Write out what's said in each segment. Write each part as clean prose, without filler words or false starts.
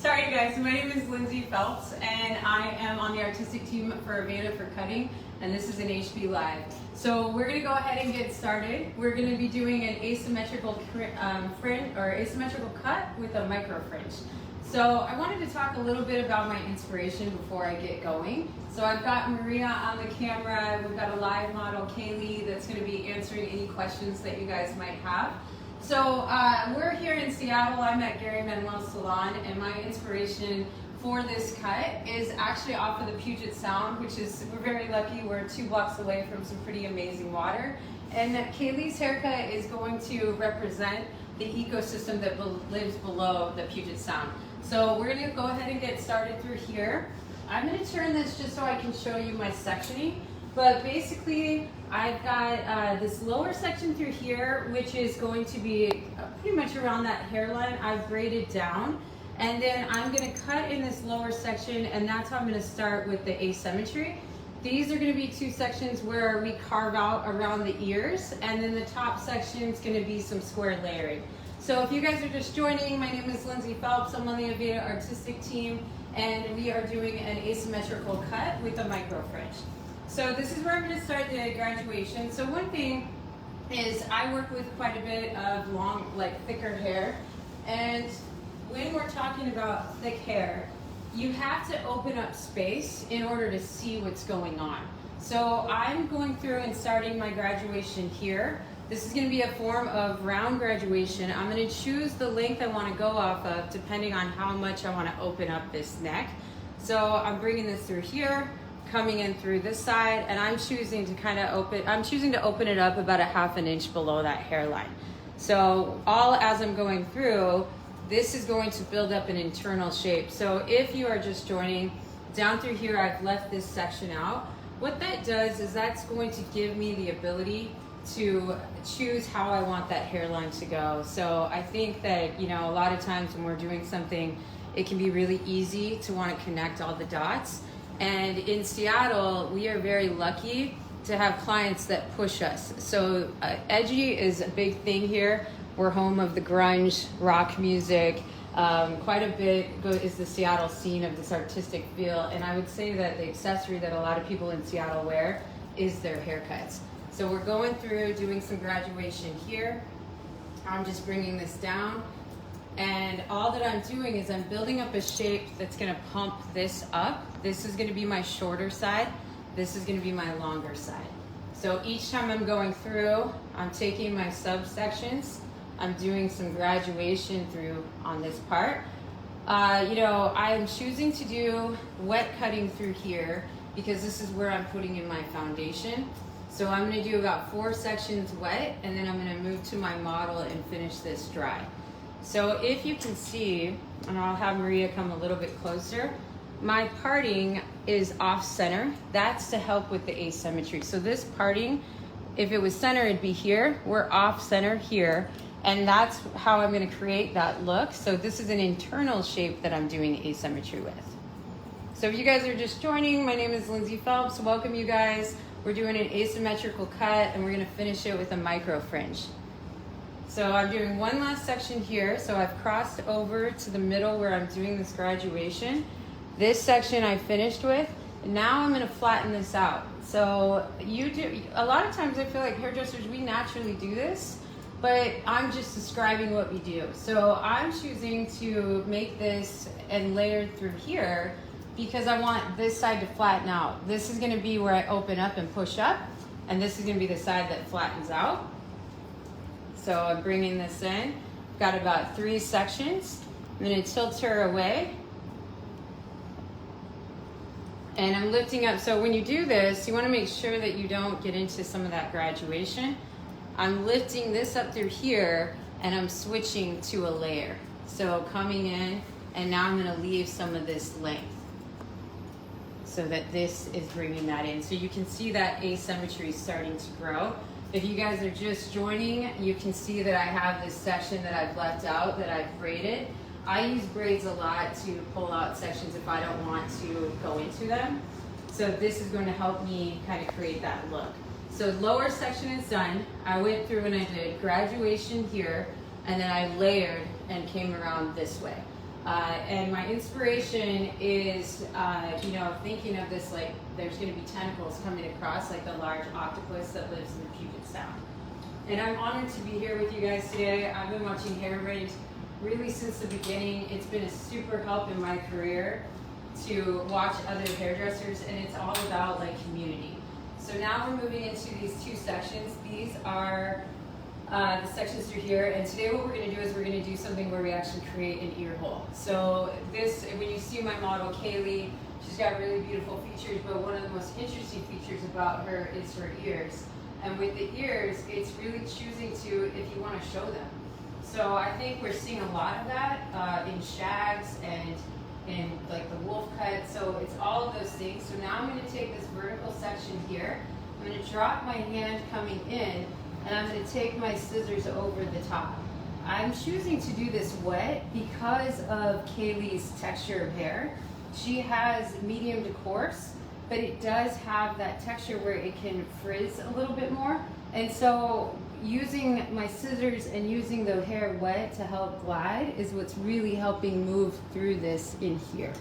Sorry guys, my name is Lindsay Phelps and I am on the artistic team for Aveda for cutting, and this is an HB Live. So we're going to go ahead and get started. We're going to be doing an asymmetrical fringe or asymmetrical cut with a micro fringe. So I wanted to talk a little bit about my inspiration before I get going. So I've got Maria on the camera, we've got a live model, Kaylee, that's going to be answering any questions that you guys might have. So we're here in Seattle. I'm at Gary Manuel's salon, and my inspiration for this cut is actually off of the Puget Sound, which is, we're very lucky, we're 2 blocks away from some pretty amazing water. And Kaylee's haircut is going to represent the ecosystem that lives below the Puget Sound. So we're going to go ahead and get started through here. I'm going to turn this just so I can show you my sectioning. But basically, I've got this lower section through here, which is going to be pretty much around that hairline. I've braided down. And then I'm going to cut in this lower section, and that's how I'm going to start with the asymmetry. These are going to be 2 sections where we carve out around the ears, and then the top section is going to be some square layering. So if you guys are just joining, my name is Lindsay Phelps. I'm on the Aveda artistic team, and we are doing an asymmetrical cut with a micro fringe. So this is where I'm going to start the graduation. So one thing is I work with quite a bit of long, thicker hair, and when we're talking about thick hair, you have to open up space in order to see what's going on. So I'm going through and starting my graduation here. This is going to be a form of round graduation. I'm going to choose the length I want to go off of depending on how much I want to open up this neck. So I'm bringing this through here, coming in through this side, and I'm choosing to open it up about a ½ inch below that hairline. So all as I'm going through, this is going to build up an internal shape. So if you are just joining, down through here I've left this section out. What that does is that's going to give me the ability to choose how I want that hairline to go. So I think that, you know, a lot of times when we're doing something, it can be really easy to want to connect all the dots. And in Seattle, we are very lucky to have clients that push us. So edgy is a big thing here. We're home of the grunge, rock music. Quite a bit is the Seattle scene of this artistic feel. And I would say that the accessory that a lot of people in Seattle wear is their haircuts. So we're going through, doing some graduation here. I'm just bringing this down. And all that I'm doing is I'm building up a shape that's gonna pump this up. This is gonna be my shorter side. This is gonna be my longer side. So each time I'm going through, I'm taking my subsections. I'm doing some graduation through on this part. You know, I'm choosing to do wet cutting through here because this is where I'm putting in my foundation. So I'm gonna do about 4 sections wet, and then I'm gonna move to my model and finish this dry. So if you can see, and I'll have Maria come a little bit closer, my parting is off center. That's to help with the asymmetry. So this parting, if it was center, it'd be here. We're off center here. And that's how I'm going to create that look. So this is an internal shape that I'm doing asymmetry with. So if you guys are just joining, my name is Lindsay Phelps. Welcome you guys. We're doing an asymmetrical cut, and we're going to finish it with a micro fringe. So I'm doing one last section here. So I've crossed over to the middle where I'm doing this graduation. This section I finished with. And now I'm going to flatten this out. So a lot of times I feel like hairdressers, we naturally do this, but I'm just describing what we do. So I'm choosing to make this and layer through here because I want this side to flatten out. This is gonna be where I open up and push up, and this is gonna be the side that flattens out. So I'm bringing this in. Got about 3 sections. I'm gonna tilt her away. And I'm lifting up. So when you do this, you wanna make sure that you don't get into some of that graduation. I'm lifting this up through here, and I'm switching to a layer. So coming in, and now I'm gonna leave some of this length so that this is bringing that in. So you can see that asymmetry starting to grow. If you guys are just joining, you can see that I have this section that I've left out that I've braided. I use braids a lot to pull out sections if I don't want to go into them. So this is going to help me kind of create that look. So lower section is done. I went through and I did graduation here, and then I layered and came around this way. And my inspiration is, you know, thinking of this like there's going to be tentacles coming across like the large octopus that lives in the Puget Sound. And I'm honored to be here with you guys today. I've been watching Hair Fringe really since the beginning. It's been a super help in my career to watch other hairdressers, and it's all about like community. So now we're moving into these two sections. These are the sections through here, and today what we're going to do is we're going to do something where we actually create an ear hole. So this, when you see my model Kaylee, she's got really beautiful features, but one of the most interesting features about her is her ears. And with the ears, it's really choosing to, if you want to show them. So I think we're seeing a lot of that in shags and in like the wolf cut. So it's all of those things. So now I'm going to take this vertical section here. I'm going to drop my hand coming in, and I'm going to take my scissors over the top. I'm choosing to do this wet because of Kaylee's texture of hair. She has medium to coarse, but it does have that texture where it can frizz a little bit more. And so using my scissors and using the hair wet to help glide is what's really helping move through this in here.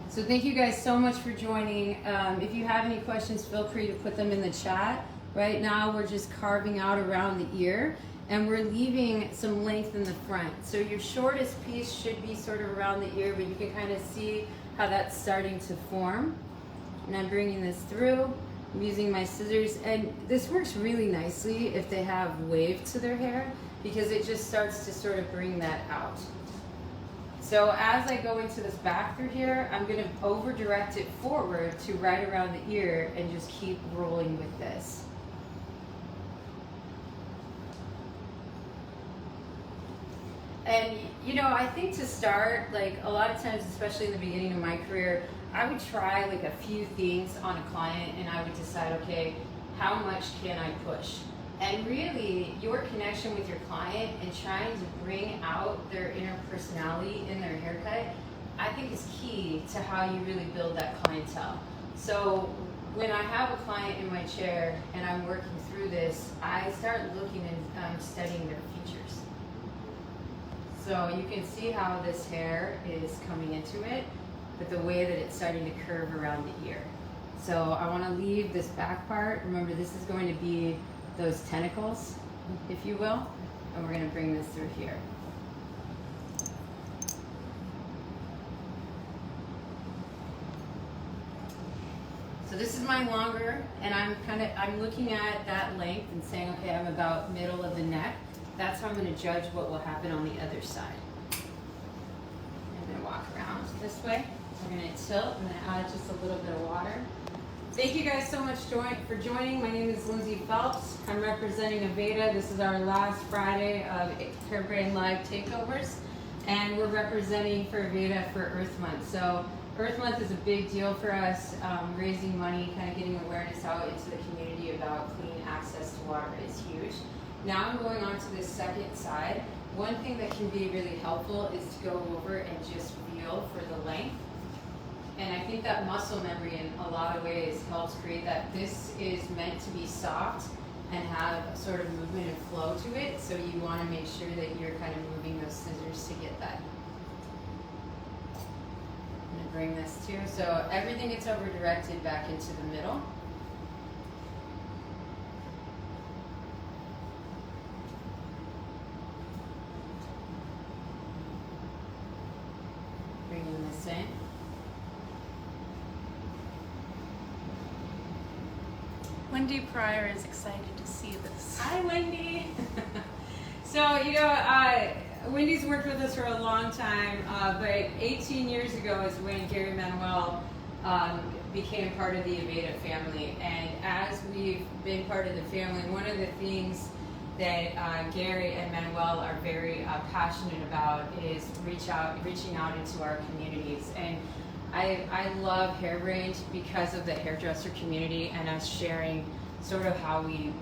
So thank you guys so much for joining. If you have any questions, feel free to put them in the chat. Right now we're just carving out around the ear, and we're leaving some length in the front. So your shortest piece should be sort of around the ear, but you can kind of see how that's starting to form. And I'm bringing this through. I'm using my scissors, and this works really nicely if they have wave to their hair, because it just starts to sort of bring that out. So as I go into this back through here, I'm going to over direct it forward to right around the ear and just keep rolling with this. And you know, I think to start, like a lot of times, especially in the beginning of my career, I would try like a few things on a client, and I would decide, okay, how much can I push? And really, your connection with your client and trying to bring out their inner personality in their haircut, I think is key to how you really build that clientele. So when I have a client in my chair and I'm working through this, I start looking and studying their features. So you can see how this hair is coming into it, but the way that it's starting to curve around the ear. So I want to leave this back part. Remember, this is going to be those tentacles, if you will, and we're going to bring this through here. So this is my longer, and I'm looking at that length and saying, okay, I'm about middle of the neck. That's how I'm going to judge what will happen on the other side. I'm going to walk around this way. We're going to tilt. I'm going to add just a little bit of water. Thank you guys so much for joining. My name is Lindsay Phelps. I'm representing Aveda. This is our last Friday of Hair Brand Live takeovers, and we're representing for Aveda for Earth Month. So Earth Month is a big deal for us, raising money, kind of getting awareness out into the community about clean access to water is huge. Now I'm going on to this second side. One thing that can be really helpful is to go over and just feel for the length. And I think that muscle memory in a lot of ways helps create that. This is meant to be soft and have a sort of movement and flow to it. So you want to make sure that you're kind of moving those scissors to get that. I'm going to bring this too. So everything gets over directed back into the middle. Bringing this in. Wendy Pryor is excited to see this. Hi, Wendy. So, you know, Wendy's worked with us for a long time, but 18 years ago is when Gary Manuel became part of the Aveda family. And as we've been part of the family, one of the things that Gary and Manuel are very passionate about is reaching out into our communities. And I love Hair Range because of the hairdresser community and us sharing sort of how we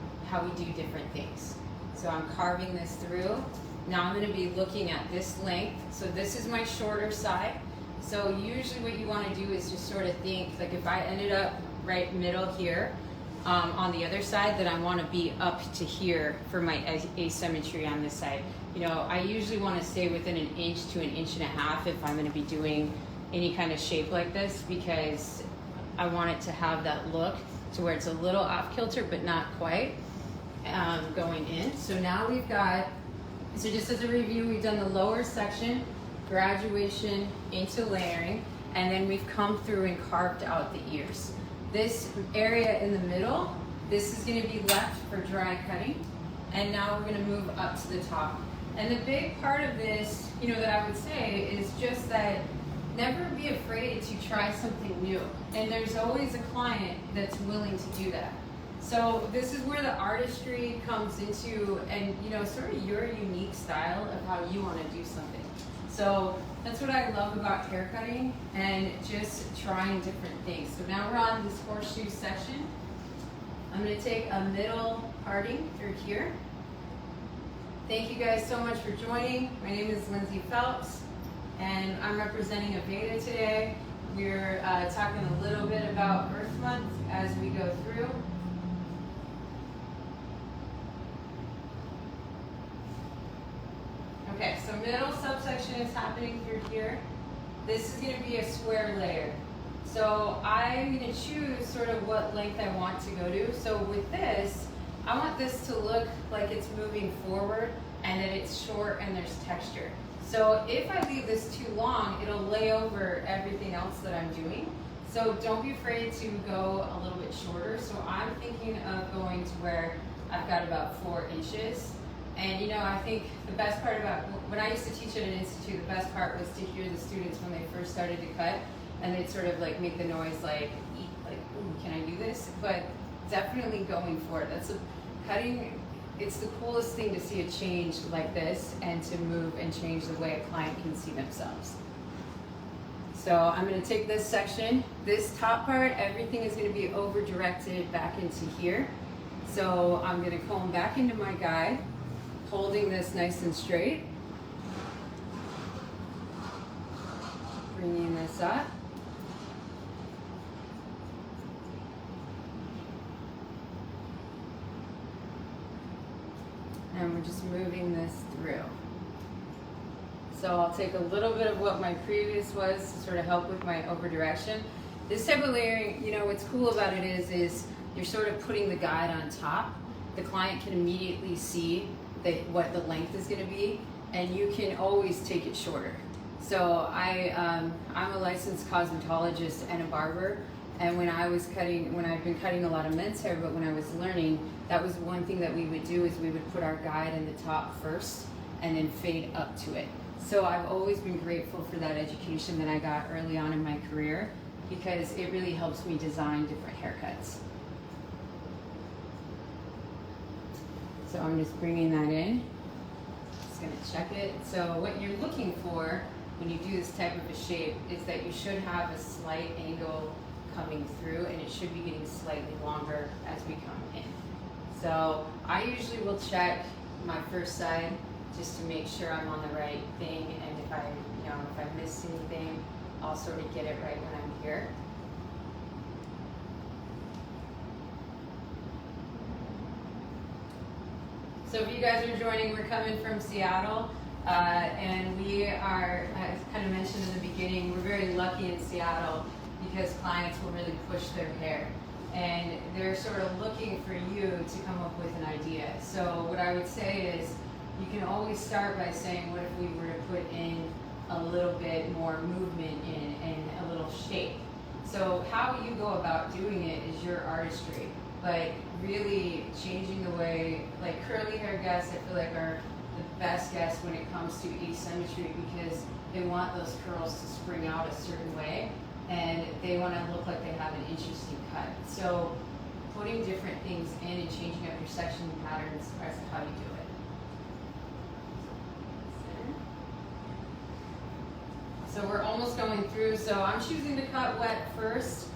do different things. So I'm carving this through. Now I'm going to be looking at this length. So this is my shorter side. So usually what you want to do is just sort of think, like if I ended up right middle here, on the other side that I want to be up to here for my asymmetry on this side. You know, I usually want to stay within an inch to an inch and a half if I'm going to be doing any kind of shape like this, because I want it to have that look to where it's a little off kilter but not quite going in. So now we've got, so just as a review, we've done the lower section, graduation into layering, and then we've come through and carved out the ears. This area in the middle, this is going to be left for dry cutting, and now we're going to move up to the top. And the big part of this, you know, that I would say is just that never be afraid to try something new. And there's always a client that's willing to do that. So this is where the artistry comes into, and you know, sort of your unique style of how you want to do something. So that's what I love about hair cutting and just trying different things. So now we're on this horseshoe section. I'm going to take a middle parting through here. Thank you guys so much for joining. My name is Lindsay Phelps, and I'm representing Aveda today. We're talking a little bit about Earth Month as we go through. Okay, so middle subsection is happening through here. This is going to be a square layer. So I'm going to choose sort of what length I want to go to. So with this, I want this to look like it's moving forward and that it's short and there's texture. So if I leave this too long, it'll lay over everything else that I'm doing. So don't be afraid to go a little bit shorter. So I'm thinking of going to where I've got about 4 inches. And you know, I think the best part about, when I used to teach at an institute, the best part was to hear the students when they first started to cut, and they'd sort of like make the noise like, ooh, can I do this? But definitely going for it. That's cutting, it's the coolest thing to see a change like this and to move and change the way a client can see themselves. So I'm going to take this section, this top part, everything is going to be over directed back into here. So I'm going to comb back into my guide, holding this nice and straight, bringing this up. And we're just moving this through. So I'll take a little bit of what my previous was to sort of help with my over direction. This type of layering, you know, what's cool about it is you're sort of putting the guide on top. The client can immediately see what the length is going to be, and you can always take it shorter. So I'm a licensed cosmetologist and a barber, and when I've been cutting a lot of men's hair, but when I was learning, that was one thing that we would do is we would put our guide in the top first and then fade up to it. So I've always been grateful for that education that I got early on in my career, because it really helps me design different haircuts. So I'm just bringing that in. Just gonna check it. So what you're looking for when you do this type of a shape is that you should have a slight angle coming through, and it should be getting slightly longer as we come in. So I usually will check my first side just to make sure I'm on the right thing, and if I miss anything, I'll sort of get it right when I'm here. So if you guys are joining, we're coming from Seattle, and we are, as kind of mentioned in the beginning, we're very lucky in Seattle because clients will really push their hair, and they're sort of looking for you to come up with an idea. So what I would say is, you can always start by saying, what if we were to put in a little bit more movement in and a little shape? So how you go about doing it is your artistry, but really changing the way, like curly hair guests, I feel like are the best guests when it comes to asymmetry, because they want those curls to spring out a certain way, and they want to look like they have an interesting cut. So putting different things in and changing up your section patterns is how you do it. So we're almost going through, so I'm choosing to cut wet first,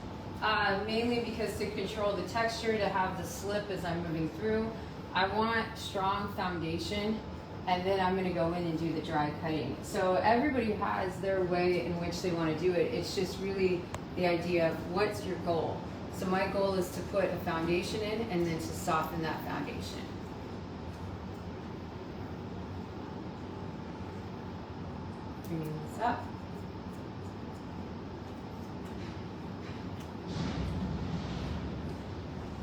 mainly because to control the texture, to have the slip as I'm moving through. I want strong foundation, and then I'm going to go in and do the dry cutting. So everybody has their way in which they want to do it. It's just really the idea of what's your goal. So my goal is to put a foundation in and then to soften that foundation. Bringing this up.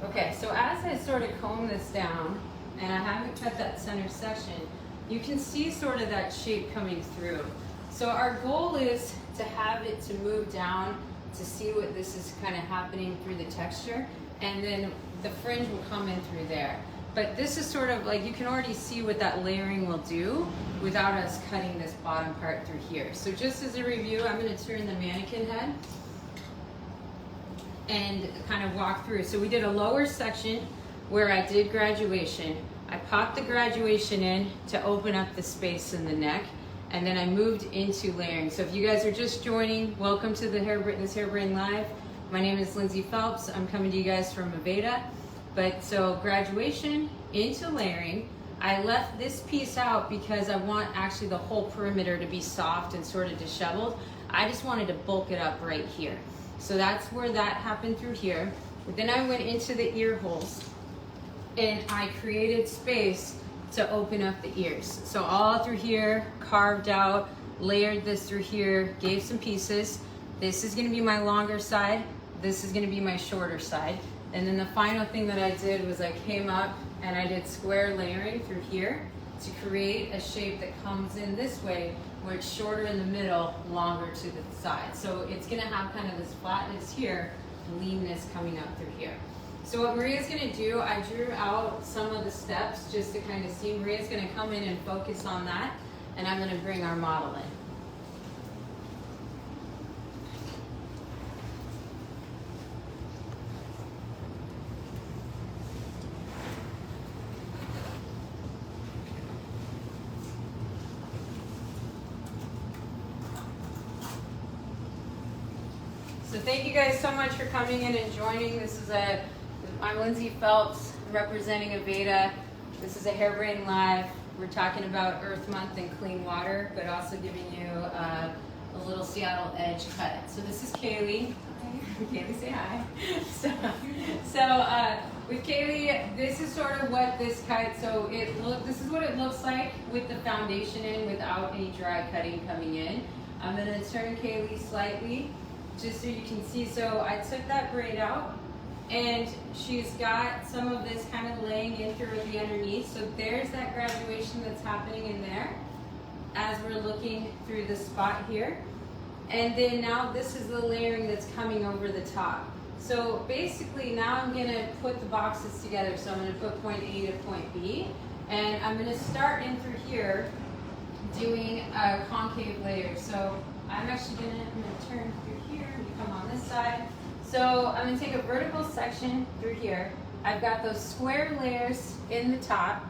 Okay, so as I sort of comb this down, and I haven't cut that center section, you can see sort of that shape coming through. So our goal is to have it to move down to see what this is kind of happening through the texture, and then the fringe will come in through there. But this is sort of like, you can already see what that layering will do without us cutting this bottom part through here. So just as a review, I'm going to turn the mannequin head and kind of walk through. So we did a lower section where I did graduation. I popped the graduation in to open up the space in the neck, and then I moved into layering. So if you guys are just joining, welcome to this Hairbrain Live. My name is Lindsay Phelps. I'm coming to you guys from Aveda. But so graduation into layering. I left this piece out because I want actually the whole perimeter to be soft and sort of disheveled. I just wanted to bulk it up right here. So that's where that happened through here. But then I went into the ear holes and I created space to open up the ears. So all through here, carved out, layered this through here, gave some pieces. This is gonna be my longer side. This is gonna be my shorter side. And then the final thing that I did was I came up and I did square layering through here to create a shape that comes in this way, where it's shorter in the middle, longer to the side. So it's gonna have kind of this flatness here, leanness coming up through here. So what Maria's gonna do, I drew out some of the steps just to kind of see. Maria's gonna come in and focus on that, and I'm gonna bring our model in. So thank you guys so much for coming in and joining. I'm Lindsay Phelps, representing Aveda. This is a Hairbrain Live. We're talking about Earth Month and clean water, but also giving you a little Seattle edge cut. So this is Kaylee. Kaylee, say hi. So with Kaylee, this is sort of what this cut. So this is what it looks like with the foundation in, without any dry cutting coming in. I'm going to turn Kaylee slightly, just so you can see. So I took that braid out, and she's got some of this kind of laying in through the underneath. So there's that graduation that's happening in there as we're looking through the spot here. And then now this is the layering that's coming over the top. So basically now I'm gonna put the boxes together. So I'm gonna put point A to point B, and I'm gonna start in through here doing a concave layer. So I'm gonna turn through here, and come on this side. So I'm gonna take a vertical section through here. I've got those square layers in the top,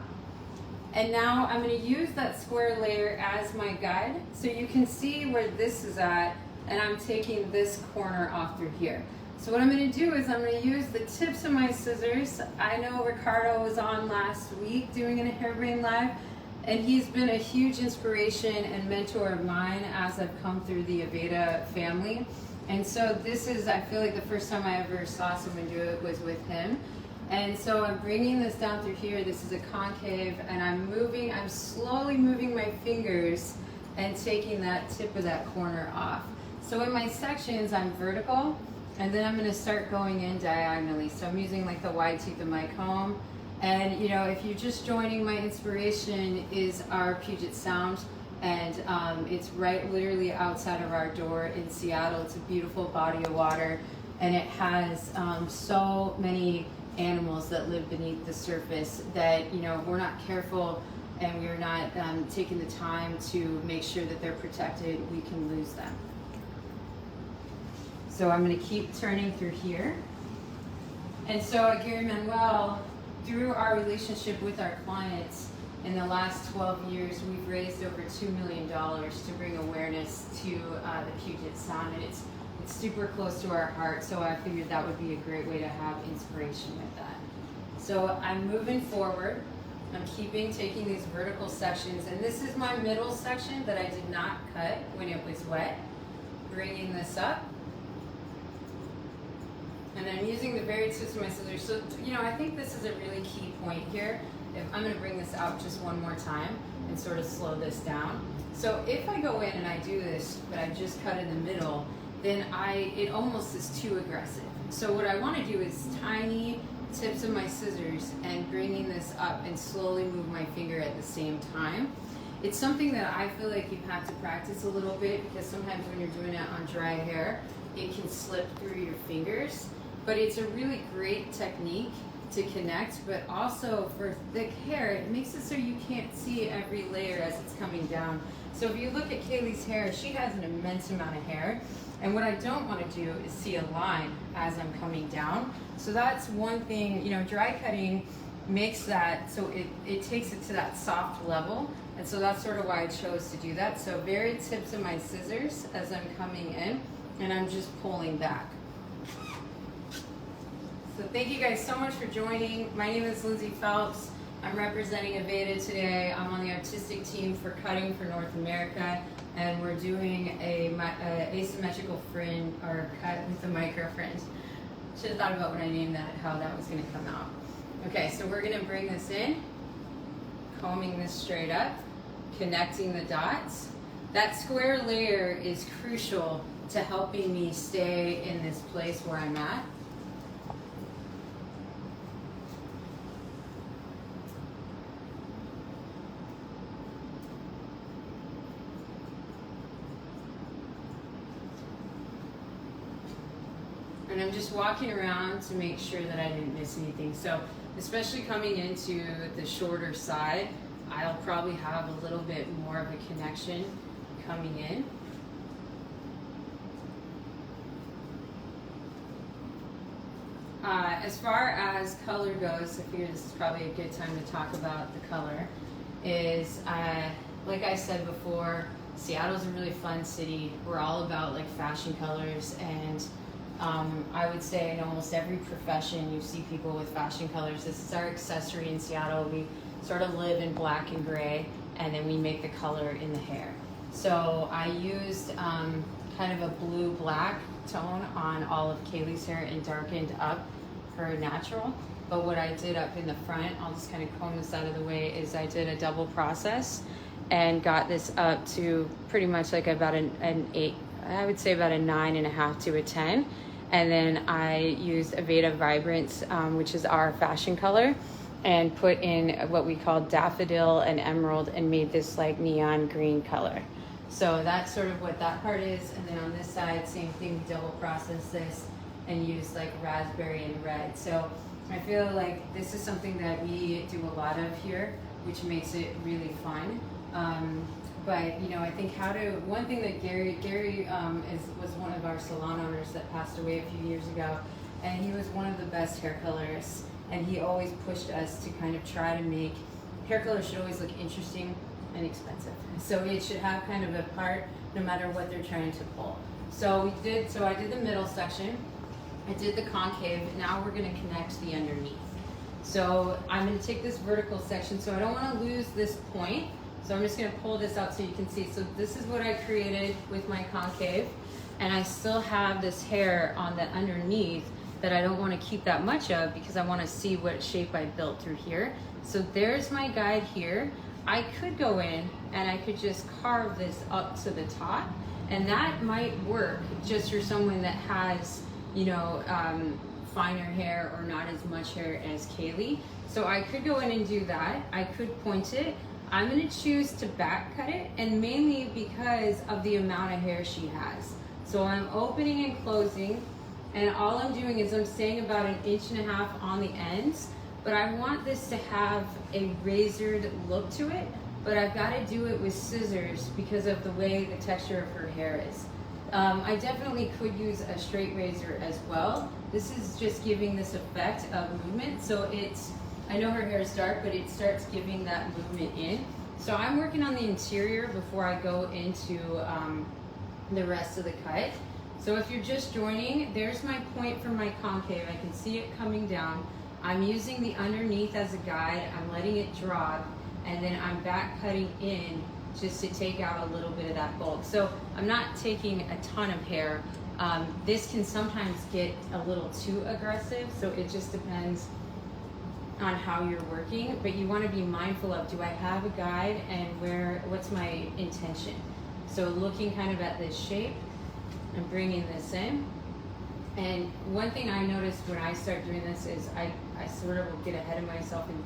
and now I'm gonna use that square layer as my guide, so you can see where this is at, and I'm taking this corner off through here. So what I'm gonna do is I'm gonna use the tips of my scissors. I know Ricardo was on last week doing a Hairbrain Live, and he's been a huge inspiration and mentor of mine as I've come through the Aveda family. And so this is, I feel like the first time I ever saw someone do it was with him. And so I'm bringing this down through here. This is a concave, and I'm slowly moving my fingers and taking that tip of that corner off. So in my sections, I'm vertical, and then I'm gonna start going in diagonally. So I'm using like the wide teeth of my comb. And you know, if you're just joining, my inspiration is our Puget Sound, and it's right literally outside of our door in Seattle. It's a beautiful body of water, and it has so many animals that live beneath the surface that, you know, we're not careful and we're not taking the time to make sure that they're protected, we can lose them. So I'm going to keep turning through here. And so Gary Manuel, through our relationship with our clients, in the last 12 years, we've raised over $2 million to bring awareness to the Puget Sound, and it's super close to our heart, so I figured that would be a great way to have inspiration with that. So I'm moving forward. I'm taking these vertical sections, and this is my middle section that I did not cut when it was wet. Bringing this up. And I'm using the very tips of my scissors. So, you know, I think this is a really key point here. If I'm gonna bring this out just one more time and sort of slow this down. So if I go in and I do this, but I just cut in the middle, then it almost is too aggressive. So what I wanna do is tiny tips of my scissors and bringing this up and slowly move my finger at the same time. It's something that I feel like you have to practice a little bit, because sometimes when you're doing it on dry hair, it can slip through your fingers. But it's a really great technique to connect, but also for thick hair, it makes it so you can't see every layer as it's coming down. So if you look at Kaylee's hair, she has an immense amount of hair. And what I don't want to do is see a line as I'm coming down. So that's one thing, you know, dry cutting makes that, so it takes it to that soft level. And so that's sort of why I chose to do that. So very tips of my scissors as I'm coming in, and I'm just pulling back. So thank you guys so much for joining. My name is Lindsay Phelps. I'm representing Aveda today. I'm on the artistic team for cutting for North America, and we're doing a asymmetrical fringe, or cut with a micro fringe. Should have thought about when I named that, how that was gonna come out. Okay, so we're gonna bring this in, combing this straight up, connecting the dots. That square layer is crucial to helping me stay in this place where I'm at. And I'm just walking around to make sure that I didn't miss anything. So especially coming into the shorter side, I'll probably have a little bit more of a connection coming in. As far as color goes, I figure this is probably a good time to talk about the color, is like I said before, Seattle's a really fun city. We're all about like fashion colors, and I would say in almost every profession you see people with fashion colors. This is our accessory in Seattle. We sort of live in black and gray, and then we make the color in the hair. So I used kind of a blue-black tone on all of Kaylee's hair and darkened up her natural. But what I did up in the front, I'll just kind of comb this out of the way, is I did a double process and got this up to pretty much like about an 8, I would say about a 9.5 to a 10. And then I used Aveda Vibrance, which is our fashion color, and put in what we call daffodil and emerald and made this like neon green color. So that's sort of what that part is. And then on this side, same thing, double process this and use like raspberry and red. So I feel like this is something that we do a lot of here, which makes it really fun. But you know, I think one thing that Gary was one of our salon owners that passed away a few years ago, and he was one of the best hair colorists, and he always pushed us to kind of try to make, hair color should always look interesting and expensive. So it should have kind of a part no matter what they're trying to pull. So I did the middle section, I did the concave, now we're gonna connect the underneath. So I'm gonna take this vertical section, so I don't wanna lose this point. So I'm just gonna pull this out so you can see. So this is what I created with my concave, and I still have this hair on the underneath that I don't wanna keep that much of because I wanna see what shape I built through here. So there's my guide here. I could go in and I could just carve this up to the top, and that might work just for someone that has, you know, finer hair or not as much hair as Kaylee. So I could go in and do that. I could point it. I'm gonna choose to back cut it, and mainly because of the amount of hair she has. So I'm opening and closing, and all I'm doing is I'm staying about 1.5 inches on the ends, but I want this to have a razored look to it, but I've gotta do it with scissors because of the way the texture of her hair is. I definitely could use a straight razor as well. This is just giving this effect of movement, so I know her hair is dark, but it starts giving that movement in. So I'm working on the interior before I go into the rest of the cut. So if you're just joining, there's my point for my concave. I can see it coming down. I'm using the underneath as a guide. I'm letting it drop, and then I'm back cutting in just to take out a little bit of that bulk. So I'm not taking a ton of hair This can sometimes get a little too aggressive, so it just depends on how you're working, but you want to be mindful of, do I have a guide, and what's my intention? So looking kind of at this shape and bringing this in. And one thing I noticed when I start doing this is I sort of will get ahead of myself and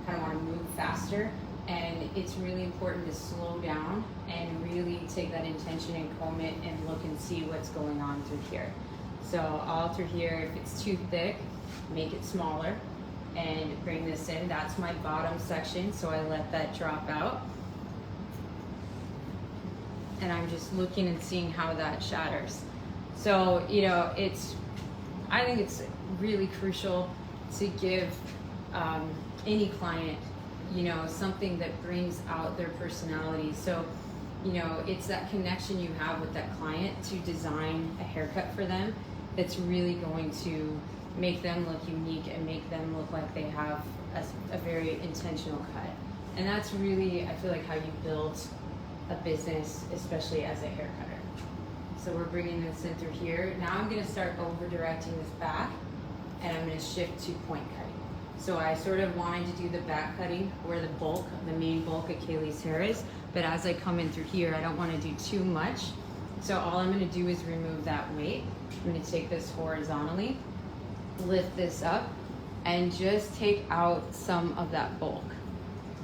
kind of want to move faster, and it's really important to slow down and really take that intention and comb it and look and see what's going on through here. So all through here, if it's too thick, make it smaller and bring this in. That's my bottom section, so I let that drop out. And I'm just looking and seeing how that shatters. So, you know, I think it's really crucial to give any client, you know, something that brings out their personality. So, you know, it's that connection you have with that client to design a haircut for them that's really going to make them look unique and make them look like they have a very intentional cut. And that's really, I feel like, how you build a business, especially as a hair cutter. So we're bringing this in through here. Now I'm gonna start over directing this back, and I'm gonna shift to point cutting. So I sort of wanted to do the back cutting where the main bulk of Kaylee's hair is, but as I come in through here, I don't wanna do too much. So all I'm gonna do is remove that weight. I'm gonna take this horizontally, lift this up, and just take out some of that bulk.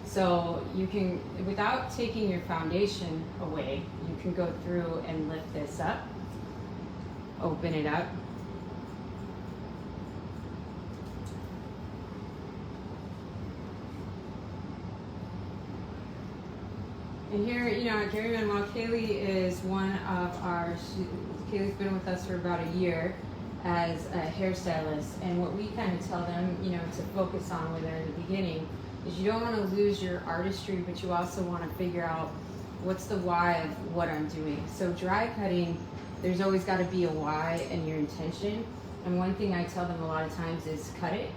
So you can, without taking your foundation away, you can go through and lift this up, open it up. And here, you know, at Gary Manuel, Kaylee is one of Kaylee's been with us for about a year as a hairstylist. And what we kind of tell them, you know, to focus on with her in the beginning is you don't want to lose your artistry, but you also want to figure out what's the why of what I'm doing. So dry cutting, there's always got to be a why and your intention. And one thing I tell them a lot of times is cut it,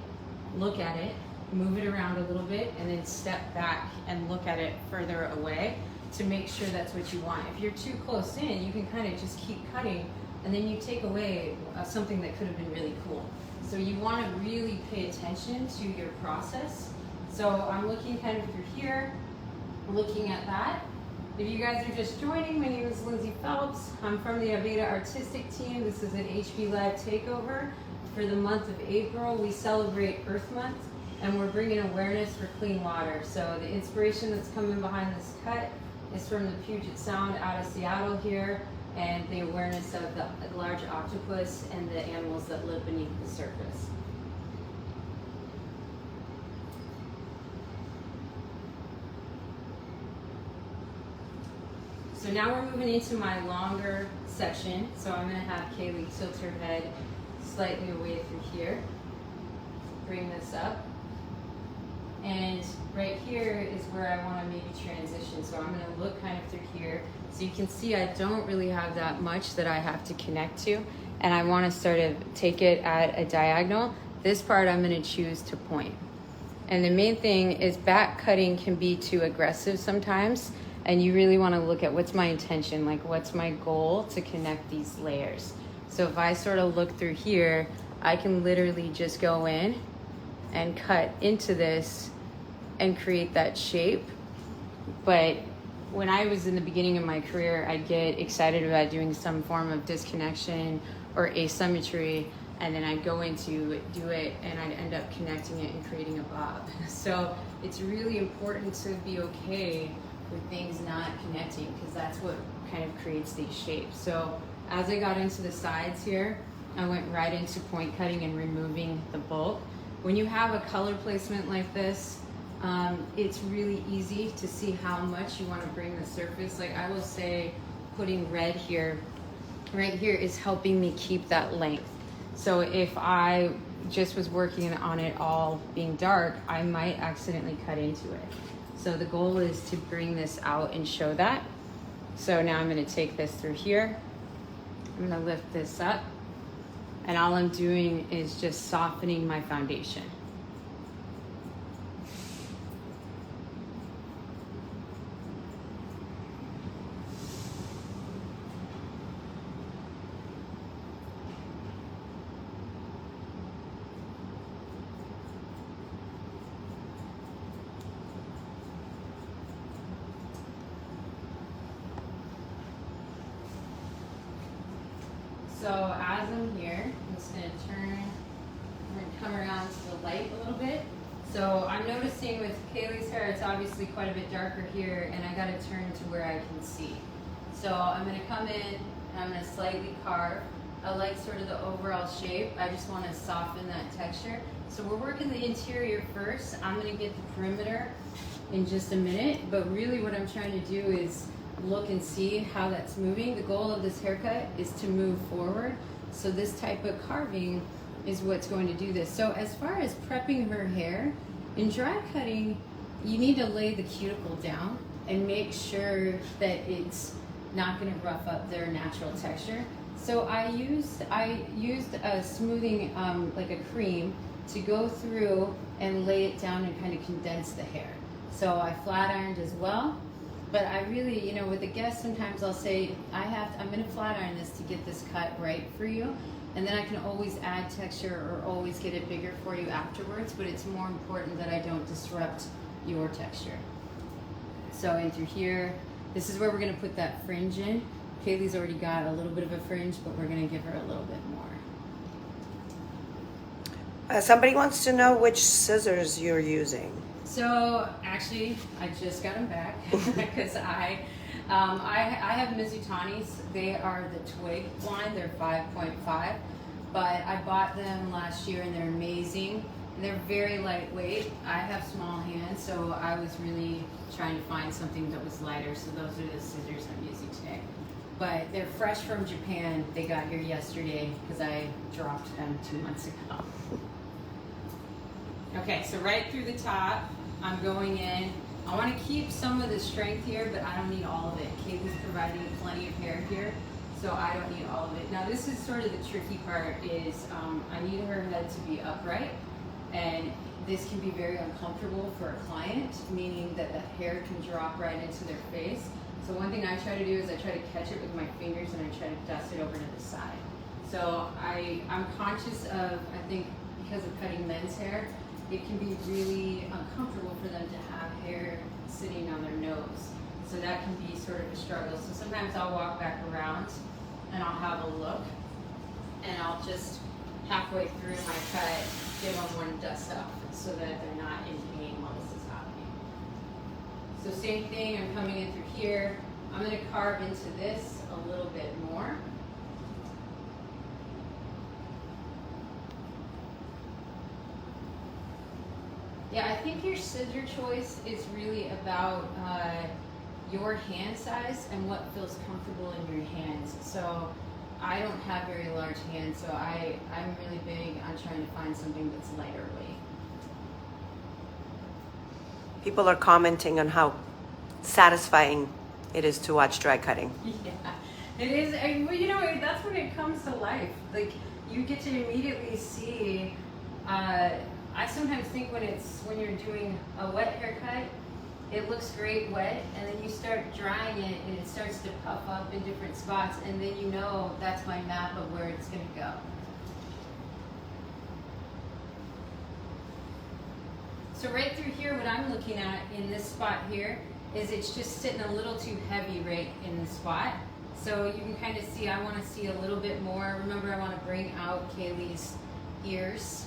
look at it, move it around a little bit, and then step back and look at it further away to make sure that's what you want. If you're too close in, you can kind of just keep cutting, and then you take away something that could have been really cool. So you want to really pay attention to your process. So I'm looking kind of through here, looking at that. If you guys are just joining, my name is Lindsay Phelps. I'm from the Aveda Artistic Team. This is an HB Live takeover. For the month of April, we celebrate Earth Month, and we're bringing awareness for clean water. So the inspiration that's coming behind this cut is from the Puget Sound out of Seattle here, and the awareness of the large octopus and the animals that live beneath the surface. So now we're moving into my longer section. So I'm gonna have Kaylee tilt her head slightly away through here. Bring this up. And right here is where I wanna maybe transition. So I'm gonna look kind of through here. So you can see I don't really have that much that I have to connect to. And I wanna sort of take it at a diagonal. This part I'm gonna choose to point. And the main thing is back cutting can be too aggressive sometimes. And you really want to look at what's my intention, like what's my goal to connect these layers. So if I sort of look through here, I can literally just go in and cut into this and create that shape. But when I was in the beginning of my career, I'd get excited about doing some form of disconnection or asymmetry, and then I'd go into do it and I'd end up connecting it and creating a bob. So it's really important to be okay with things not connecting, because that's what kind of creates these shapes. So as I got into the sides here, I went right into point cutting and removing the bulk. When you have a color placement like this, it's really easy to see how much you want to bring the surface. Like I will say, putting red here, right here is helping me keep that length. So if I just was working on it all being dark, I might accidentally cut into it. So the goal is to bring this out and show that. So now I'm going to take this through here. I'm going to lift this up. And all I'm doing is just softening my foundation. So as I'm here, I'm just gonna I'm gonna come around to the light a little bit. So I'm noticing with Kaylee's hair, it's obviously quite a bit darker here, and I gotta turn to where I can see. So I'm gonna come in, and I'm gonna slightly carve. I like sort of the overall shape. I just wanna soften that texture. So we're working the interior first. I'm gonna get the perimeter in just a minute, but really what I'm trying to do is look and see how that's moving. The goal of this haircut is to move forward. So this type of carving is what's going to do this. So as far as prepping her hair, in dry cutting, you need to lay the cuticle down and make sure that it's not gonna rough up their natural texture. So I used a smoothing, like a cream, to go through and lay it down and kind of condense the hair. So I flat ironed as well, but I really, you know, with the guests, sometimes I'll say, I'm gonna flat iron this to get this cut right for you, and then I can always add texture or always get it bigger for you afterwards, but it's more important that I don't disrupt your texture. So in through here, this is where we're gonna put that fringe in. Kaylee's already got a little bit of a fringe, but we're gonna give her a little bit more. Somebody wants to know which scissors you're using. So actually, I just got them back because I have Mizutanis. They are the twig line. They're 5.5, but I bought them last year and they're amazing. And they're very lightweight. I have small hands, so I was really trying to find something that was lighter. So those are the scissors I'm using today. But they're fresh from Japan. They got here yesterday because I dropped them 2 months ago. Okay, so right through the top, I'm going in. I want to keep some of the strength here, but I don't need all of it. Kaylee's providing plenty of hair here, so I don't need all of it. Now this is sort of the tricky part is I need her head to be upright, and this can be very uncomfortable for a client, meaning that the hair can drop right into their face. So one thing I try to do is I try to catch it with my fingers and I try to dust it over to the side. So I'm conscious of, I think because of cutting men's hair, it can be really uncomfortable for them to have hair sitting on their nose. So that can be sort of a struggle. So sometimes I'll walk back around and I'll have a look and I'll just halfway through my cut give them one dust up so that they're not in pain while this is happening. So same thing, I'm coming in through here. I'm gonna carve into this a little bit more. Yeah, I think your scissor choice is really about your hand size and what feels comfortable in your hands. So I don't have very large hands, so I'm really big on trying to find something that's lighter weight. People are commenting on how satisfying it is to watch dry cutting. Yeah, it is. Well, you know, that's when it comes to life. Like, you get to immediately see. I sometimes think when you're doing a wet haircut, it looks great wet, and then you start drying it, and it starts to puff up in different spots, and then you know that's my map of where it's going to go. So right through here, what I'm looking at in this spot here is it's just sitting a little too heavy right in the spot. So you can kind of see, I want to see a little bit more. Remember, I want to bring out Kaylee's ears.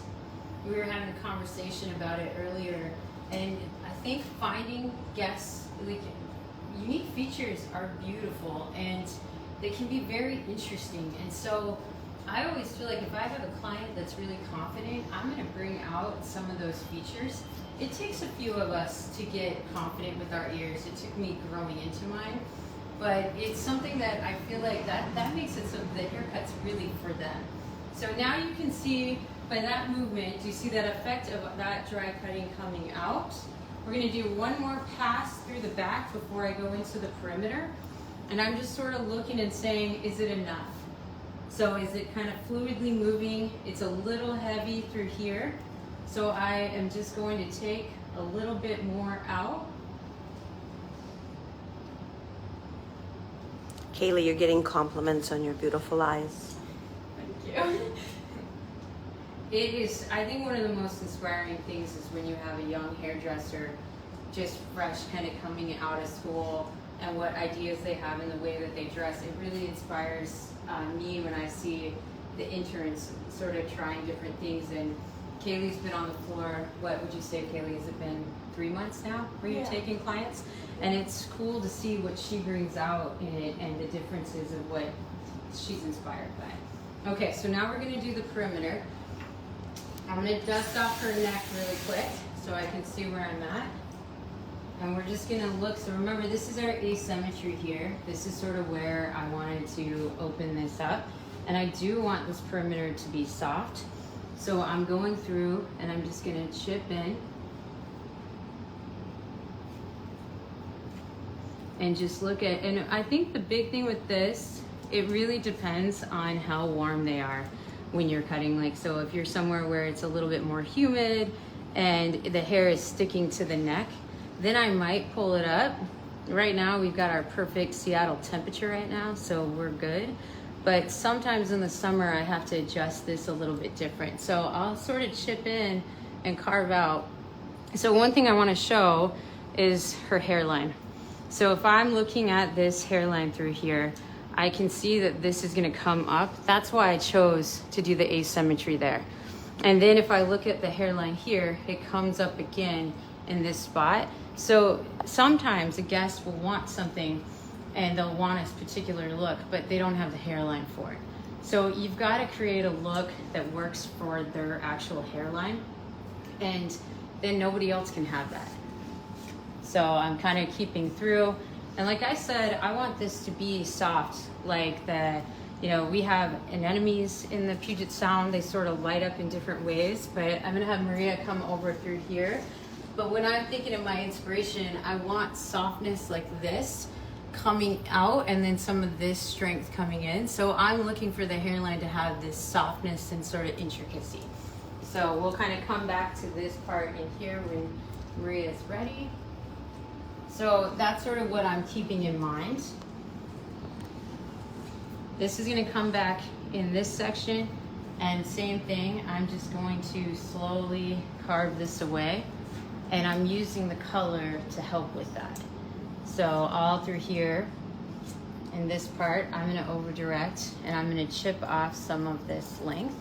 We were having a conversation about it earlier, and I think finding guests, like, unique features are beautiful and they can be very interesting. And so I always feel like if I have a client that's really confident, I'm going to bring out some of those features. It takes a few of us to get confident with our ears. It took me growing into mine, but it's something that I feel like that makes it so the haircut's really for them. So now you can see by that movement, you see that effect of that dry cutting coming out. We're going to do one more pass through the back before I go into the perimeter. And I'm just sort of looking and saying, is it enough? So is it kind of fluidly moving? It's a little heavy through here. So I am just going to take a little bit more out. Kaylee, you're getting compliments on your beautiful eyes. Thank you. It is, I think one of the most inspiring things is when you have a young hairdresser just fresh, kind of coming out of school, and what ideas they have in the way that they dress. It really inspires me when I see the interns sort of trying different things. And Kaylee's been on the floor, what would you say, Kaylee? Has it been 3 months now where you're taking clients? And it's cool to see what she brings out in it and the differences of what she's inspired by. Okay, so now we're gonna do the perimeter. I'm gonna dust off her neck really quick so I can see where I'm at. And we're just gonna look, so remember this is our asymmetry here. This is sort of where I wanted to open this up. And I do want this perimeter to be soft. So I'm going through and I'm just gonna chip in. And just look at, and I think the big thing with this, it really depends on how warm they are when you're cutting. Like, so if you're somewhere where it's a little bit more humid and the hair is sticking to the neck, then I might pull it up. Right now we've got our perfect Seattle temperature right now, so we're good. But sometimes in the summer I have to adjust this a little bit different. So I'll sort of chip in and carve out. So one thing I want to show is her hairline. So if I'm looking at this hairline through here, I can see that this is gonna come up. That's why I chose to do the asymmetry there. And then if I look at the hairline here, it comes up again in this spot. So sometimes a guest will want something and they'll want a particular look, but they don't have the hairline for it. So you've got to create a look that works for their actual hairline, and then nobody else can have that. So I'm kind of keeping through. And like I said, I want this to be soft, like the, you know, we have anemones in the Puget Sound. They sort of light up in different ways, but I'm gonna have Maria come over through here. But when I'm thinking of my inspiration, I want softness like this coming out and then some of this strength coming in. So I'm looking for the hairline to have this softness and sort of intricacy. So we'll kind of come back to this part in here when Maria's ready. So that's sort of what I'm keeping in mind. This is gonna come back in this section, and same thing, I'm just going to slowly carve this away, and I'm using the color to help with that. So all through here, in this part, I'm gonna over direct, and I'm gonna chip off some of this length.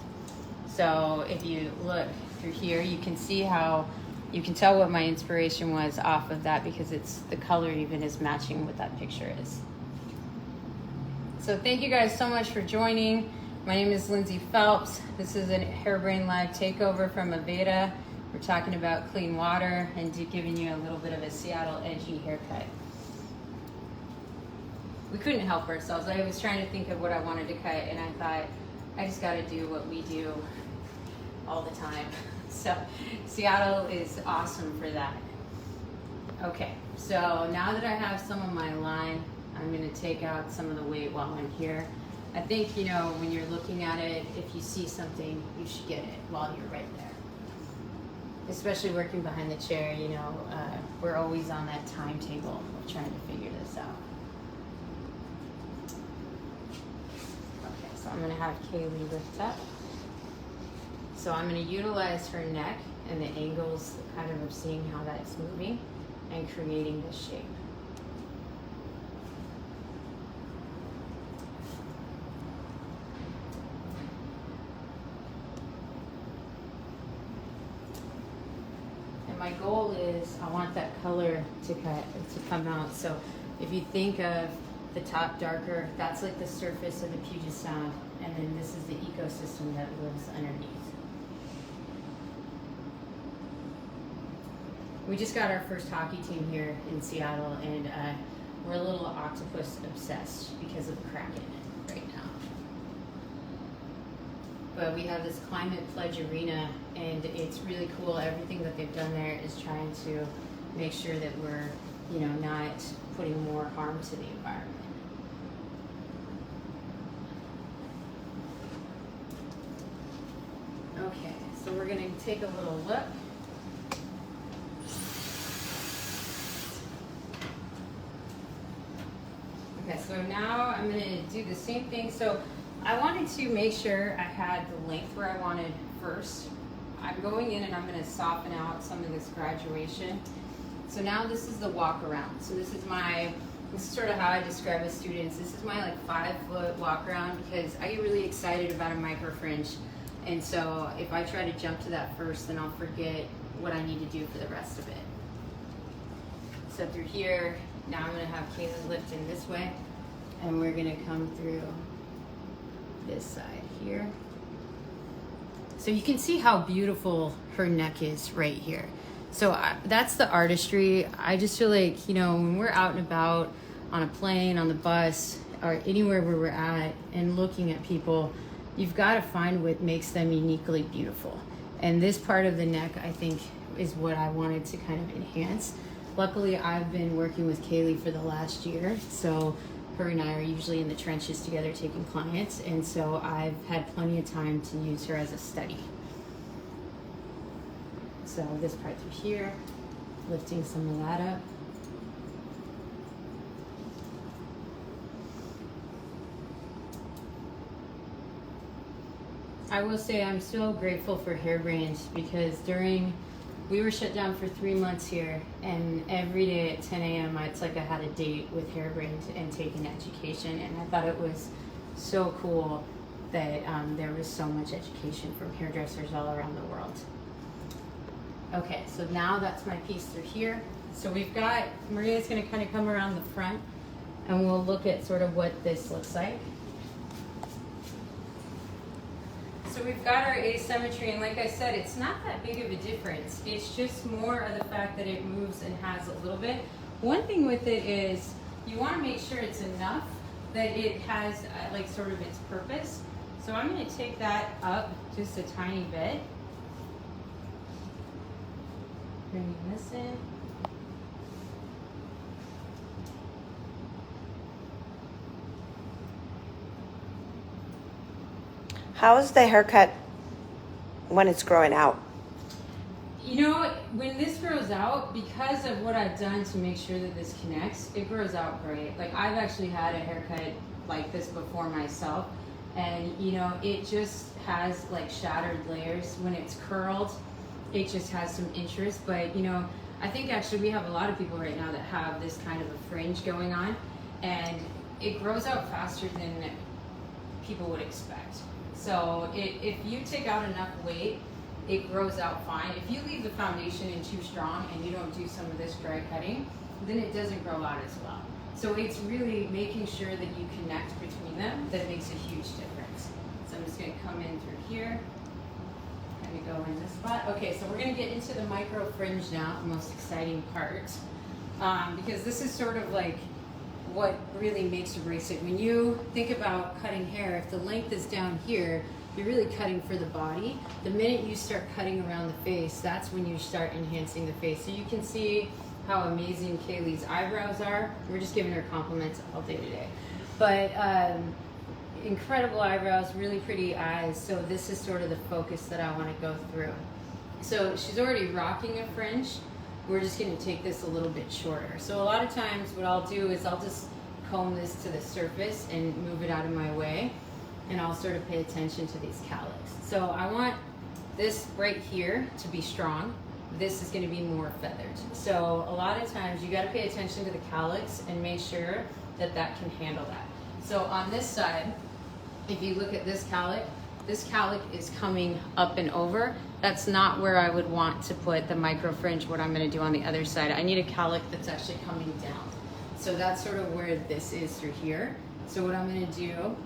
So if you look through here, you can see how you can tell what my inspiration was off of that, because it's the color even is matching what that picture is. So thank you guys so much for joining. My name is Lindsay Phelps. This is a Hairbrain Live takeover from Aveda. We're talking about clean water and giving you a little bit of a Seattle edgy haircut. We couldn't help ourselves. I was trying to think of what I wanted to cut, and I thought, I just gotta do what we do all the time. So Seattle is awesome for that. Okay, so now that I have some of my line, I'm gonna take out some of the weight while I'm here. I think, you know, when you're looking at it, if you see something, you should get it while you're right there. Especially working behind the chair, you know, we're always on that timetable of trying to figure this out. Okay, so I'm gonna have Kaylee lift up. So I'm gonna utilize her neck and the angles kind of seeing how that's moving and creating this shape. And my goal is I want that color to come out. So if you think of the top darker, that's like the surface of the Puget Sound, and then this is the ecosystem that lives underneath. We just got our first hockey team here in Seattle, and we're a little octopus obsessed because of the Kraken right now. But we have this Climate Pledge Arena, and it's really cool. Everything that they've done there is trying to make sure that we're, you know, not putting more harm to the environment. Okay, so we're gonna take a little look. Okay, so now I'm gonna do the same thing. So I wanted to make sure I had the length where I wanted first. I'm going in and I'm gonna soften out some of this graduation. So now this is the walk around. So this is my This is sort of how I describe it to students. This is my like 5-foot walk around because I get really excited about a micro fringe. And so if I try to jump to that first, then I'll forget what I need to do for the rest of it. So through here, now I'm gonna have Kayla lift in this way, and we're gonna come through this side here. So you can see how beautiful her neck is right here. So that's the artistry. I just feel like, you know, when we're out and about on a plane, on the bus, or anywhere where we're at and looking at people, you've got to find what makes them uniquely beautiful. And this part of the neck, I think, is what I wanted to kind of enhance. Luckily, I've been working with Kaylee for the last year, so her and I are usually in the trenches together taking clients, and so I've had plenty of time to use her as a study. So this part through here, lifting some of that up. I will say I'm so grateful for Hairbrained because we were shut down for 3 months here, and every day at 10 a.m. it's like I had a date with Hairbrained and taking education, and I thought it was so cool that there was so much education from hairdressers all around the world. Okay, so now that's my piece through here. So we've got, Maria's gonna kind of come around the front and we'll look at sort of what this looks like. So we've got our asymmetry, and like I said, it's not that big of a difference. It's just more of the fact that it moves and has a little bit. One thing with it is you want to make sure it's enough that it has like sort of its purpose. So I'm going to take that up just a tiny bit. Bringing this in. How is the haircut when it's growing out? You know, when this grows out, because of what I've done to make sure that this connects, it grows out great. Like, I've actually had a haircut like this before myself, and you know, it just has like shattered layers. When it's curled, it just has some interest. But you know, I think actually we have a lot of people right now that have this kind of a fringe going on, and it grows out faster than people would expect. So if you take out enough weight, it grows out fine. If you leave the foundation in too strong and you don't do some of this dry cutting, then it doesn't grow out as well. So it's really making sure that you connect between them that makes a huge difference. So I'm just gonna come in through here, kind of go in this spot. Okay, so we're gonna get into the micro fringe now, the most exciting part, because this is sort of like what really makes or breaks it. When you think about cutting hair, if the length is down here, you're really cutting for the body. The minute you start cutting around the face, that's when you start enhancing the face. So you can see how amazing Kaylee's eyebrows are. We're just giving her compliments all day today. But incredible eyebrows, really pretty eyes. So this is sort of the focus that I want to go through. So she's already rocking a fringe. We're just going to take this a little bit shorter. So a lot of times what I'll do is I'll just comb this to the surface and move it out of my way, and I'll sort of pay attention to these cowlicks. So I want this right here to be strong. This is going to be more feathered. So a lot of times you got to pay attention to the cowlicks and make sure that that can handle that. So on this side, if you look at this cowlick is coming up and over. That's not where I would want to put the micro fringe, what I'm going to do on the other side. I need a cowlick that's actually coming down. So that's sort of where this is through here. So what I'm going to do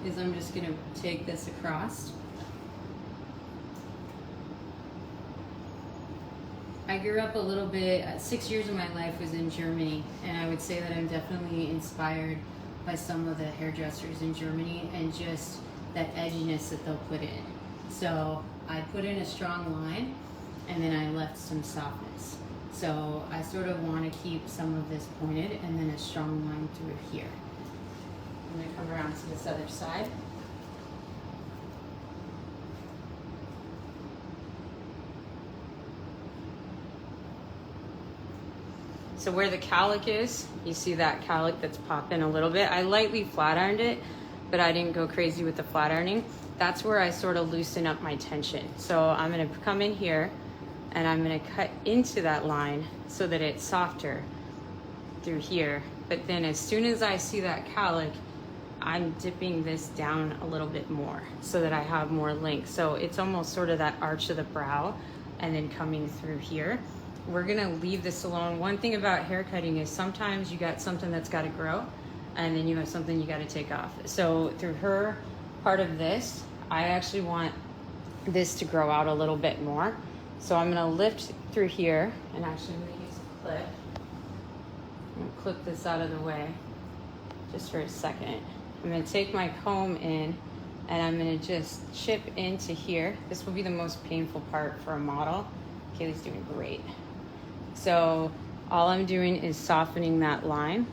is I'm just going to take this across. I grew up a little bit, 6 years of my life was in Germany, and I would say that I'm definitely inspired by some of the hairdressers in Germany and just that edginess that they'll put in. So I put in a strong line, and then I left some softness. So I sort of want to keep some of this pointed and then a strong line through here. I'm going to come around to this other side. So where the cowlick is, you see that cowlick that's popping a little bit. I lightly flat ironed it, but I didn't go crazy with the flat ironing. That's where I sort of loosen up my tension. So I'm gonna come in here and I'm gonna cut into that line so that it's softer through here but then as soon as I see that cowlick, I'm dipping this down a little bit more so that I have more length. So it's almost sort of that arch of the brow and then coming through here. We're gonna leave this alone. One thing about hair cutting is sometimes you got something that's gotta grow and then you have something you gotta take off. So through her part of this, I actually want this to grow out a little bit more. So I'm gonna lift through here, and actually I'm gonna use a clip. I'm gonna clip this out of the way just for a second. I'm gonna take my comb in and I'm gonna just chip into here. This will be the most painful part for a model. Kaylee's doing great. So all I'm doing is softening that line,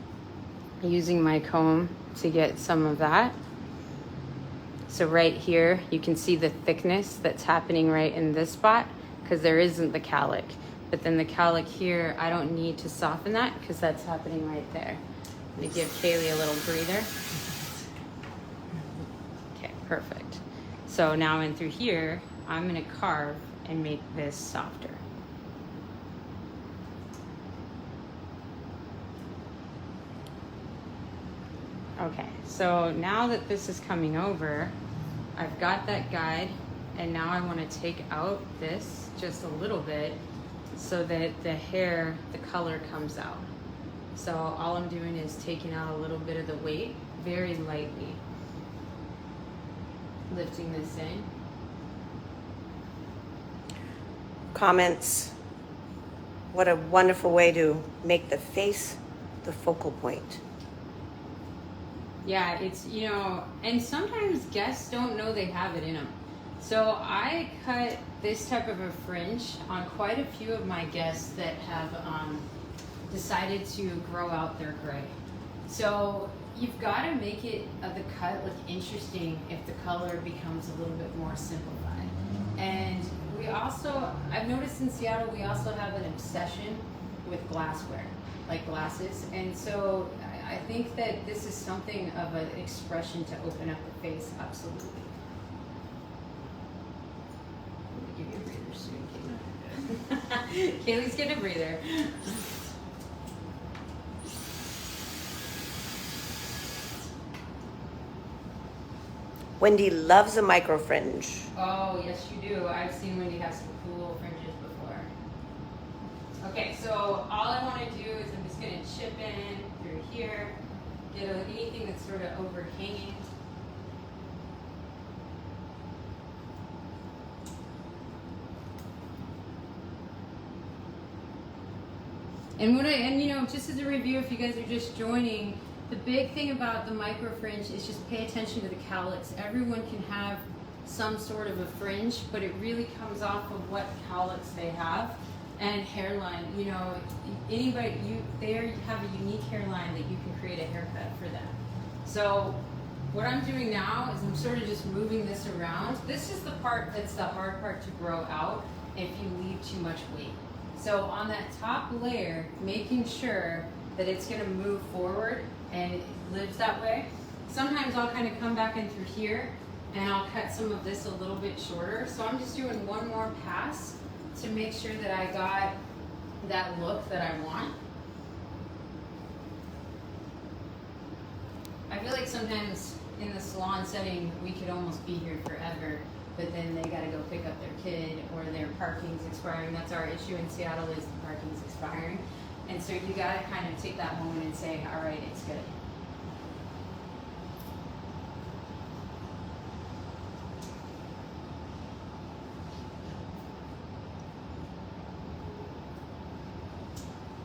using my comb to get some of that. So right here, you can see the thickness that's happening right in this spot because there isn't the cowlick. But then the cowlick here, I don't need to soften that because that's happening right there. I'm gonna give Kaylee a little breather. Okay, perfect. So now in through here, I'm gonna carve and make this softer. Okay, so now that this is coming over, I've got that guide, and now I want to take out this just a little bit so that the hair, the color comes out. So all I'm doing is taking out a little bit of the weight, very lightly. Lifting this in. Comments. What a wonderful way to make the face the focal point. Yeah, it's, you know, and sometimes guests don't know they have it in them. So I cut this type of a fringe on quite a few of my guests that have decided to grow out their gray. So you've got to make it the cut look interesting if the color becomes a little bit more simplified. And we also, I've noticed in Seattle, we also have an obsession with glassware, like glasses. And so I think that this is something of an expression to open up the face, absolutely. I'm gonna give you a breather soon, Kaylee. Kaylee's getting a breather. Wendy loves a micro fringe. Oh, yes you do. I've seen Wendy have some cool fringes before. Okay, so all I want to do is I'm just going to chip in through here, get anything that's sort of overhanging. And you know, just as a review, if you guys are just joining, the big thing about the micro fringe is just pay attention to the cowlicks. Everyone can have some sort of a fringe, but it really comes off of what cowlicks they have. And hairline, you know, anybody, they have a unique hairline that you can create a haircut for them. So what I'm doing now is I'm sort of just moving this around. This is the part that's the hard part to grow out if you leave too much weight. So on that top layer, making sure that it's gonna move forward and it lives that way. Sometimes I'll kind of come back in through here and I'll cut some of this a little bit shorter. So I'm just doing one more pass to make sure that I got that look that I want. I feel like sometimes in the salon setting, we could almost be here forever, but then they gotta go pick up their kid or their parking's expiring. That's our issue in Seattle, is the parking's expiring. And so you gotta kind of take that moment and say, all right, it's good.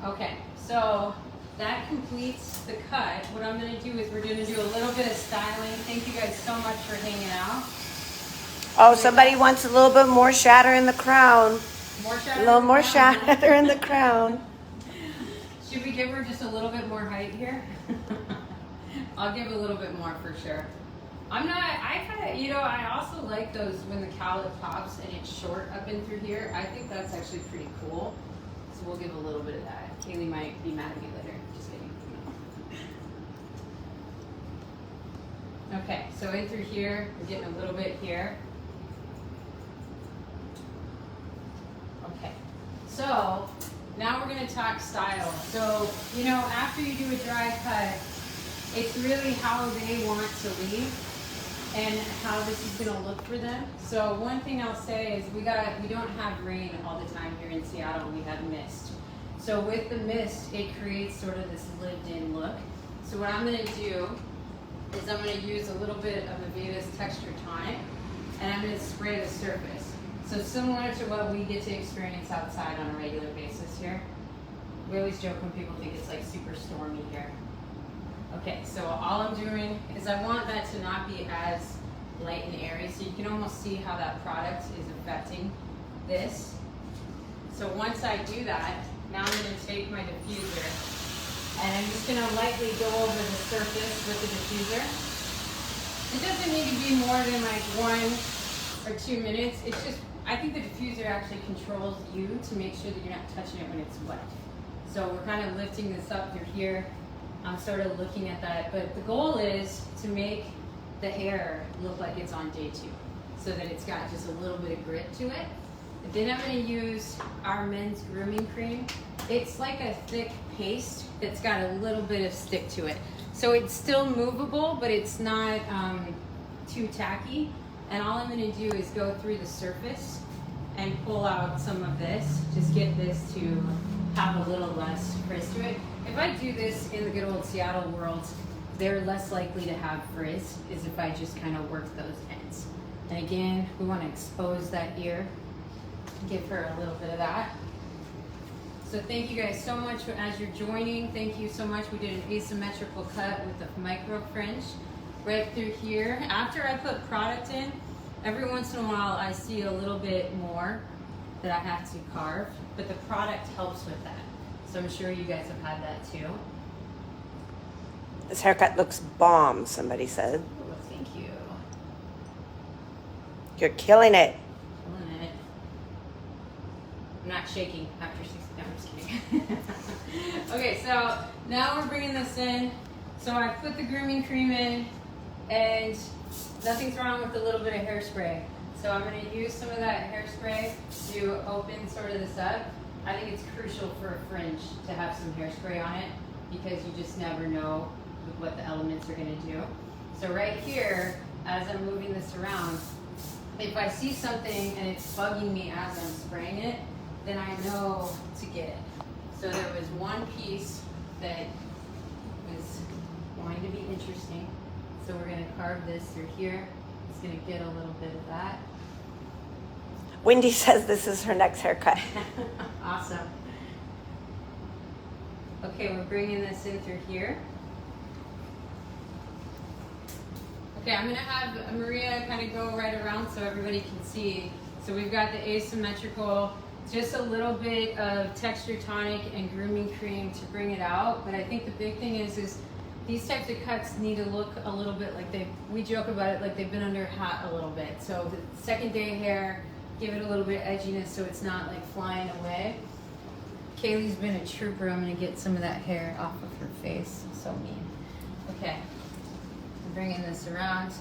Okay, so that completes the cut. What I'm gonna do is we're gonna do a little bit of styling. Thank you guys so much for hanging out. Oh, somebody wants a little bit more shatter in the crown. More shatter? A little more shatter in the crown. Should we give her just a little bit more height here? I'll give a little bit more for sure. I kind of, you know, I also like those when the cowlick pops and it's short up in through here. I think that's actually pretty cool. So we'll give a little bit of that. Kaylee might be mad at me later. Just kidding. Okay, so in through here, we're getting a little bit here. Okay, so now we're gonna talk style. So, you know, after you do a dry cut, it's really how they want to leave and how this is gonna look for them. So one thing I'll say is we don't have rain all the time here in Seattle, we have mist. So with the mist, it creates sort of this lived-in look. So what I'm gonna do is I'm gonna use a little bit of Aveda's Texture Tonic, and I'm gonna spray the surface. So similar to what we get to experience outside on a regular basis here. We always joke when people think it's like super stormy here. Okay, so all I'm doing is I want that to not be as light and airy, so you can almost see how that product is affecting this. So once I do that, now I'm gonna take my diffuser and I'm just gonna lightly go over the surface with the diffuser. It doesn't need to be more than like 1 or 2 minutes. It's just, I think the diffuser actually controls you to make sure that you're not touching it when it's wet. So we're kind of lifting this up through here. I'm sort of looking at that, but the goal is to make the hair look like it's on day 2, so that it's got just a little bit of grit to it. And then I'm going to use our men's grooming cream. It's like a thick paste that's got a little bit of stick to it. So it's still movable, but it's not too tacky. And all I'm going to do is go through the surface and pull out some of this. Just get this to have a little less frizz to it. If I do this in the good old Seattle world, they're less likely to have frizz, is if I just kind of work those ends. And again, we want to expose that ear, give her a little bit of that. So thank you guys so much as you're joining. Thank you so much. We did an asymmetrical cut with the micro fringe right through here. After I put product in, every once in a while I see a little bit more that I have to carve, but the product helps with that. So I'm sure you guys have had that too. This haircut looks bomb, somebody said. Oh, thank you. You're killing it. Killing it. I'm not shaking after 6 no, I'm just kidding. Okay, so now we're bringing this in. So I put the grooming cream in, and nothing's wrong with a little bit of hairspray. So I'm going to use some of that hairspray to open sort of this up. I think it's crucial for a fringe to have some hairspray on it, because you just never know what the elements are going to do. So right here, as I'm moving this around, if I see something and it's bugging me as I'm spraying it, then I know to get it. So there was one piece that was going to be interesting. So we're going to carve this through here. It's going to get a little bit of that. Wendy says this is her next haircut. Awesome. Okay, we're bringing this in through here. Okay, I'm gonna have Maria kind of go right around so everybody can see. So we've got the asymmetrical, just a little bit of texture tonic and grooming cream to bring it out. But I think the big thing is these types of cuts need to look a little bit like we joke about it like they've been under hot a little bit. So the second day hair, give it a little bit of edginess so it's not like flying away. Kaylee's been a trooper. I'm gonna get some of that hair off of her face. So mean. Okay, I'm bringing this around.